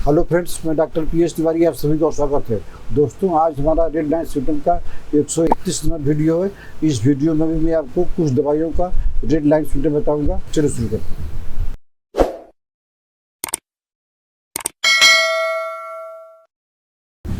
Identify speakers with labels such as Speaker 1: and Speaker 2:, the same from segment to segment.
Speaker 1: Hello friends, मैं doctor PS Tiwari, आप सभी का स्वागत है। दोस्तों, आज हमारा रेड लाइन सिम्टम का 131 नंबर वीडियो है। इस वीडियो में भी मैं आपको कुछ दवाइयों का रेड लाइन सिम्टम बताऊंगा। चलो शुरू करते हैं।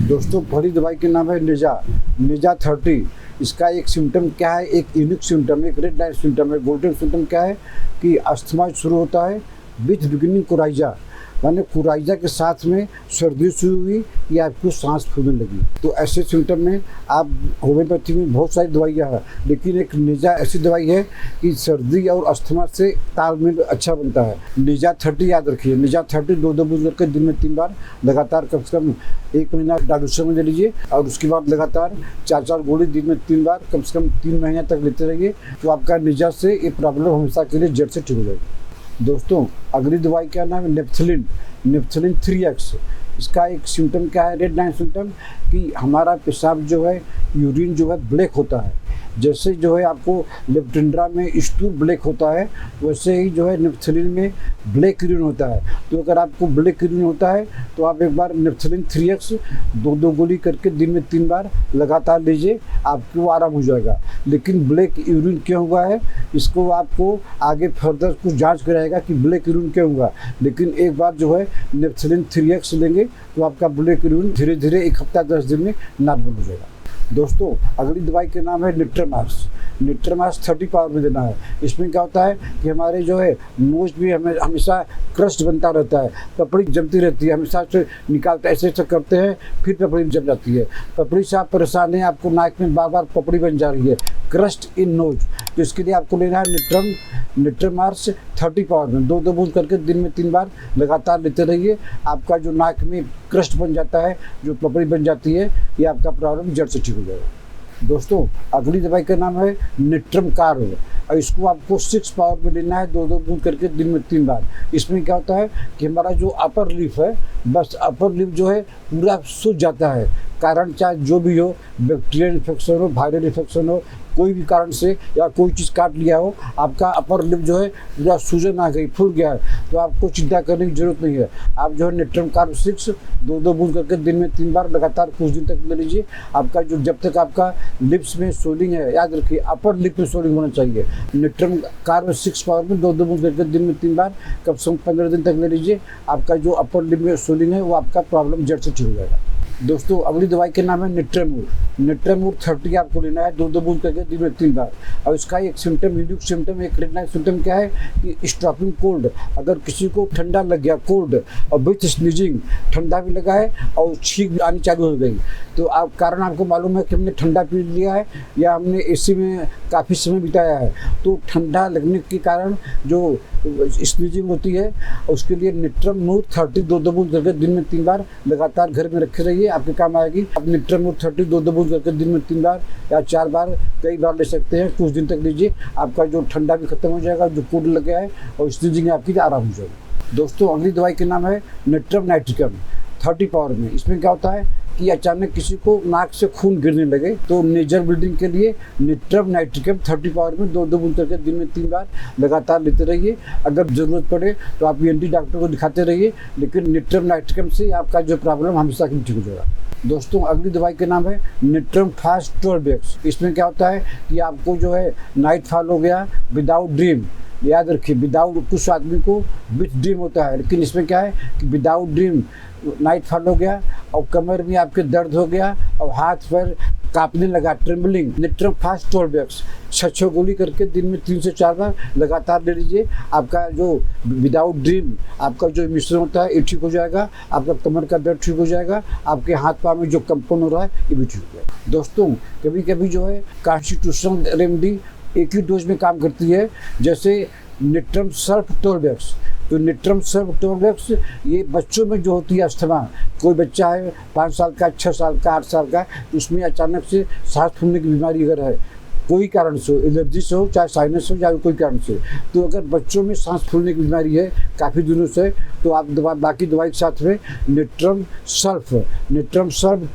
Speaker 1: दोस्तों, पहली दवाई के नाम है निजा 30। इसका एक सिम्टम क्या है, एक यूनिक सिम्टम, एक रेड लाइन सिम्टम है। गोल्डन सिम्टम क्या है कि अस्थमा शुरू होता है विथ बिगिनिंग कोराइजा, माने कोराइजा के साथ में सर्दी शुरू हुई या आपको सांस फूलने लगी। तो ऐसे सिम्टम में आप होम्योपैथी में बहुत सारी दवाइयाँ हैं, लेकिन एक निजा ऐसी दवाई है कि सर्दी और अस्थमा से तालमेल अच्छा बनता है। निजा 30 याद रखिए। निजा 30 दो बूंद करके दिन में 3 बार लगातार कम से कम 1 महीना डालूशन में ले लीजिए, और उसके बाद लगातार 4 गोली दिन में 3 बार कम से कम 3 महीने तक लेते रहिए। तो आपका निजा से ये प्रॉब्लम हमेशा के लिए जड़ से ठीक हो जाएगी। दोस्तों, अगली दवाई का नाम है नेप्थलिन 3x। इसका एक सिम्टम क्या है, रेड लाइन सिम्टम, कि हमारा पेशाब जो है, यूरिन जो है ब्लैक होता है। जैसे जो है आपको लेप्टिंड्रा में स्टूल ब्लैक होता है, वैसे ही जो है नेप्थलिन में ब्लैक यूरिन होता है। तो अगर आपको ब्लैक यूरिन होता है तो आप एक बार नेप्थलिन 3x दो गोली करके दिन में 3 बार लगातार लीजिए, आपको आराम हो जाएगा। लेकिन ब्लैक यूरिन क्यों हुआ है, इसको आपको आगे फर्दर कुछ जांच कराएगा कि ब्लैक यूरिन क्यों हुआ। लेकिन एक बार जो है नेप्थलिन 3x लेंगे तो आपका ब्लैक यूरिन धीरे धीरे 1 हफ्ता 10 दिन में नॉर्मल हो जाएगा। दोस्तों, अगली दवाई के नाम है निट्रमास 30 पावर में देना है। इसमें क्या होता है कि हमारे जो है नोज भी हमें हमेशा क्रस्ट बनता रहता है, पपड़ी जमती रहती है, हमेशा से निकालते ऐसे करते हैं, फिर पपड़ी जम जाती है। पपड़ी से आप परेशान हैं, आपको नाक में बार बार पपड़ी बन जा रही है, क्रस्ट इन नोज। तो इसके लिए आपको लेना है निट्रमास 30 पावर में दो बूंद करके दिन में 3 बार लगातार लेते रहिए। आपका जो नाक में क्रस्ट बन जाता है, जो पपड़ी बन जाती है, ये आपका प्रॉब्लम जड़ से ठीक हो जाएगा। दोस्तों, अगली दवाई का नाम है निट्रम कार्ब, और इसको आपको 6 पावर में लेना है, दो बूंद करके दिन में 3 बार। इसमें क्या होता है कि हमारा जो अपर लिप है, बस अपर लिप जो है पूरा सूज जाता है। कारण चाहे जो भी हो, बैक्टीरियल इन्फेक्शन हो, वायरल इन्फेक्शन हो, कोई भी कारण से या कोई चीज़ काट लिया हो, आपका अपर लिप जो है पूरा सूजन आ गई, फूल गया है, तो आपको चिंता करने की जरूरत नहीं है। आप जो है निट्रम कार्ब 6 दो बूंद करके दिन में 3 बार लगातार कुछ दिन तक ले लीजिए। आपका जो जब तक आपका लिप्स में सोलिंग है, याद रखिए अपर लिप में सोलिंग होना चाहिए। निट्रम कार्ब 6 पावर में दो बूंद करके दिन में 3 बार कम से कम 15 दिन तक ले लीजिए। आपका जो अपर लिप में सोलिंग है वो आपका प्रॉब्लम जड़ से ठीक हो जाएगा। दोस्तों, अगली दवाई के नाम है निट्रमूर 30 आपको लेना है, दो बूंद करके दिन में 3 बार। और इसका एक सिम्टम, यूनिक सिम्टम, एक रेड लाइन सिम्टम क्या है कि स्टॉपिंग कोल्ड। अगर किसी को ठंडा लग गया, कोल्ड और विथ स्नीजिंग, ठंडा भी लगा है और छींक आनी चालू हो गई, तो आप कारण आपको मालूम है कि हमने ठंडा पी लिया है या हमने एसी में काफ़ी समय बिताया है, तो ठंडा लगने के कारण जो स्नीजिंग होती है, उसके लिए निट्रमूर 30 दो बूंद करके दिन में 3 बार लगातार घर में रखे रहिए, आपके काम आएगी। आप निट्रमूर 30 दो बूंद करके दिन में 3 बार या 4 बार, कई बार ले सकते हैं, कुछ दिन तक लीजिए। आपका जो ठंडा भी खत्म हो जाएगा, जो कोल्ड लग गया है, और स्नीजिंग आपकी आराम हो जाएगी। दोस्तों, अगली दवाई के नाम है निट्रम नाइट्रिकम 30 पावर में। इसमें क्या होता है कि अचानक किसी को नाक से खून गिरने लगे, तो नेजल ब्लीडिंग के लिए निट्रम नाइट्रिकम 30 पावर में दो बूंद करके दिन में 3 बार लगातार लेते रहिए। अगर ज़रूरत पड़े तो आप ENT डॉक्टर को दिखाते रहिए, लेकिन निट्रम नाइट्रिकम से आपका जो प्रॉब्लम हमेशा के लिए ठीक हो जाएगा। दोस्तों, अगली दवाई के नाम है निट्रम फास्ट 12x। इसमें क्या होता है कि आपको जो है नाइट फॉल हो गया विदाउट ड्रीम, याद रखिए विदाउट, कुछ आदमी को विथ ड्रीम होता है, लेकिन इसमें क्या है कि विदाउट ड्रीम नाइट फॉल हो गया और कमर में आपके दर्द हो गया और हाथ पैर कांपने लगा, ट्रेम्बलिंग, निट्रम फास्ट 12x 6 गोली करके दिन में 3 से 4 बार लगातार ले लीजिए। आपका जो विदाउट ड्रीम, आपका जो मिश्रण होता है ये ठीक हो जाएगा, आपका कमर का दर्द ठीक हो जाएगा, आपके हाथ पाँव में जो कंपन हो रहा है ये भी ठीक हो जाएगा। दोस्तों, कभी कभी जो है कॉन्स्टिट्यूशनल रेमेडी एक ही डोज में काम करती है, जैसे निट्रम सर्फ 12x। तो निट्रम सर्फ 12x ये बच्चों में जो होती है अस्थमा, कोई बच्चा है 5 साल का, 6 साल का, 8 साल का, तो उसमें अचानक से सांस फूलने की बीमारी अगर है, कोई कारण से हो, एलर्जी से हो, चाहे साइनस हो, चाहे कोई कारण से, तो अगर बच्चों में सांस फूलने की बीमारी है काफ़ी दिनों से, तो आप बाकी दवाई के साथ में निट्रम सर्फ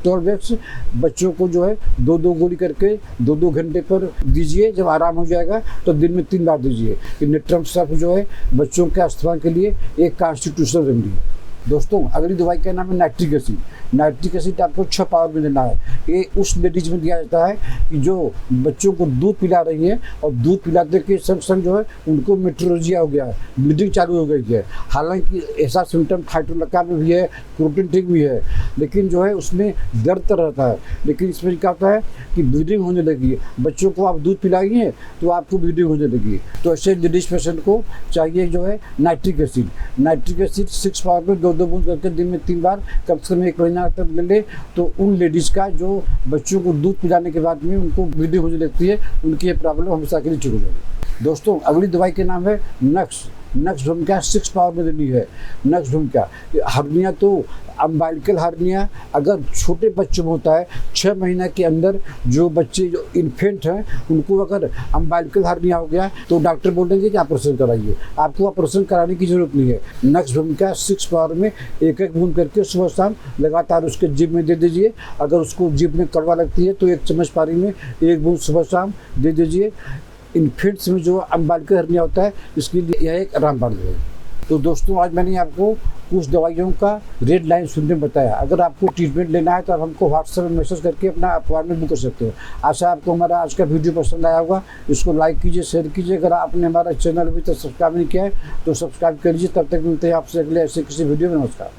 Speaker 1: 12x बच्चों को जो है दो गोली करके 2 घंटे पर दीजिए। जब आराम हो जाएगा तो दिन में 3 बार दीजिए। कि निट्रम सर्फ जो है बच्चों के अस्थमा के लिए एक कॉन्स्टिट्यूशनल रेमेडी है। दोस्तों अगली दवाई का नाम है नाइट्रिक एसिड। नाइट्रिक एसिड आपको 6 पावर में देना है। ये उस लेडीज में दिया जाता है कि जो बच्चों को दूध पिला रही हैं और दूध पिलाते के संग संग जो है उनको मेट्रोलॉजिया हो गया है, ब्लीडिंग चालू हो गई है। हालांकि ऐसा सिम्टम फाइटोलक्का में भी है, क्रोटिन ठीक भी है, लेकिन जो है उसमें दर्द तो रहता है। लेकिन इसमें क्या होता है कि ब्लीडिंग होने लगी है, बच्चों को आप दूध पिलाइए तो आपको ब्लीडिंग होने लगी। तो ऐसे लेडीज पेशेंट को चाहिए जो है nitric acid. Nitric acid 6 power में 2-2 बूंद करके दिन में 3 बार कम से कम 1 महीना तक ले ले, तो उन लेडीज़ का जो बच्चों को दूध पिलाने के बाद में उनको ब्लीडिंग होने लगती है, उनकी ये प्रॉब्लम हमेशा के लिए ठीक हो जाएगी। दोस्तों अगली दवाई के नाम है नक्स। नक्स भूमिका 6 पावर में देनी है। नक्स भूमिका हर्निया तो अम्बाइलिकल हर्निया अगर छोटे बच्चों में होता है, 6 महीने के अंदर जो बच्चे जो इन्फेंट हैं उनको अगर अम्बाइलिकल हर्निया हो गया तो डॉक्टर बोल देंगे कि ऑपरेशन कराइए। आपको ऑपरेशन कराने की जरूरत नहीं है। नक्स भूमिका 6 पावर में 1-1 बूंद करके सुबह शाम लगातार उसके जीभ में दे दीजिए। अगर उसको जीभ में कड़वा लगती है तो 1 चम्मच पानी में 1 बूंद सुबह शाम दे दीजिए। इन्फेंट्स में जो अम्बाइलिकल हर्निया होता है इसके लिए यह एक रामबाण है। तो दोस्तों आज मैंने आपको कुछ दवाइयों का रेड लाइन सिम्टम बताया। अगर आपको ट्रीटमेंट लेना है तो आप हमको व्हाट्सएप में मैसेज करके अपना अपॉइंटमेंट बुक कर सकते हो। आशा आपको हमारा आज का वीडियो पसंद आया होगा। इसको लाइक कीजिए, शेयर कीजिए। अगर आपने हमारा चैनल अभी तक सब्सक्राइब नहीं किया है तो सब्सक्राइब कर लीजिए। तब तक मिलते हैं आपसे अगले ऐसे किसी वीडियो में। नमस्कार।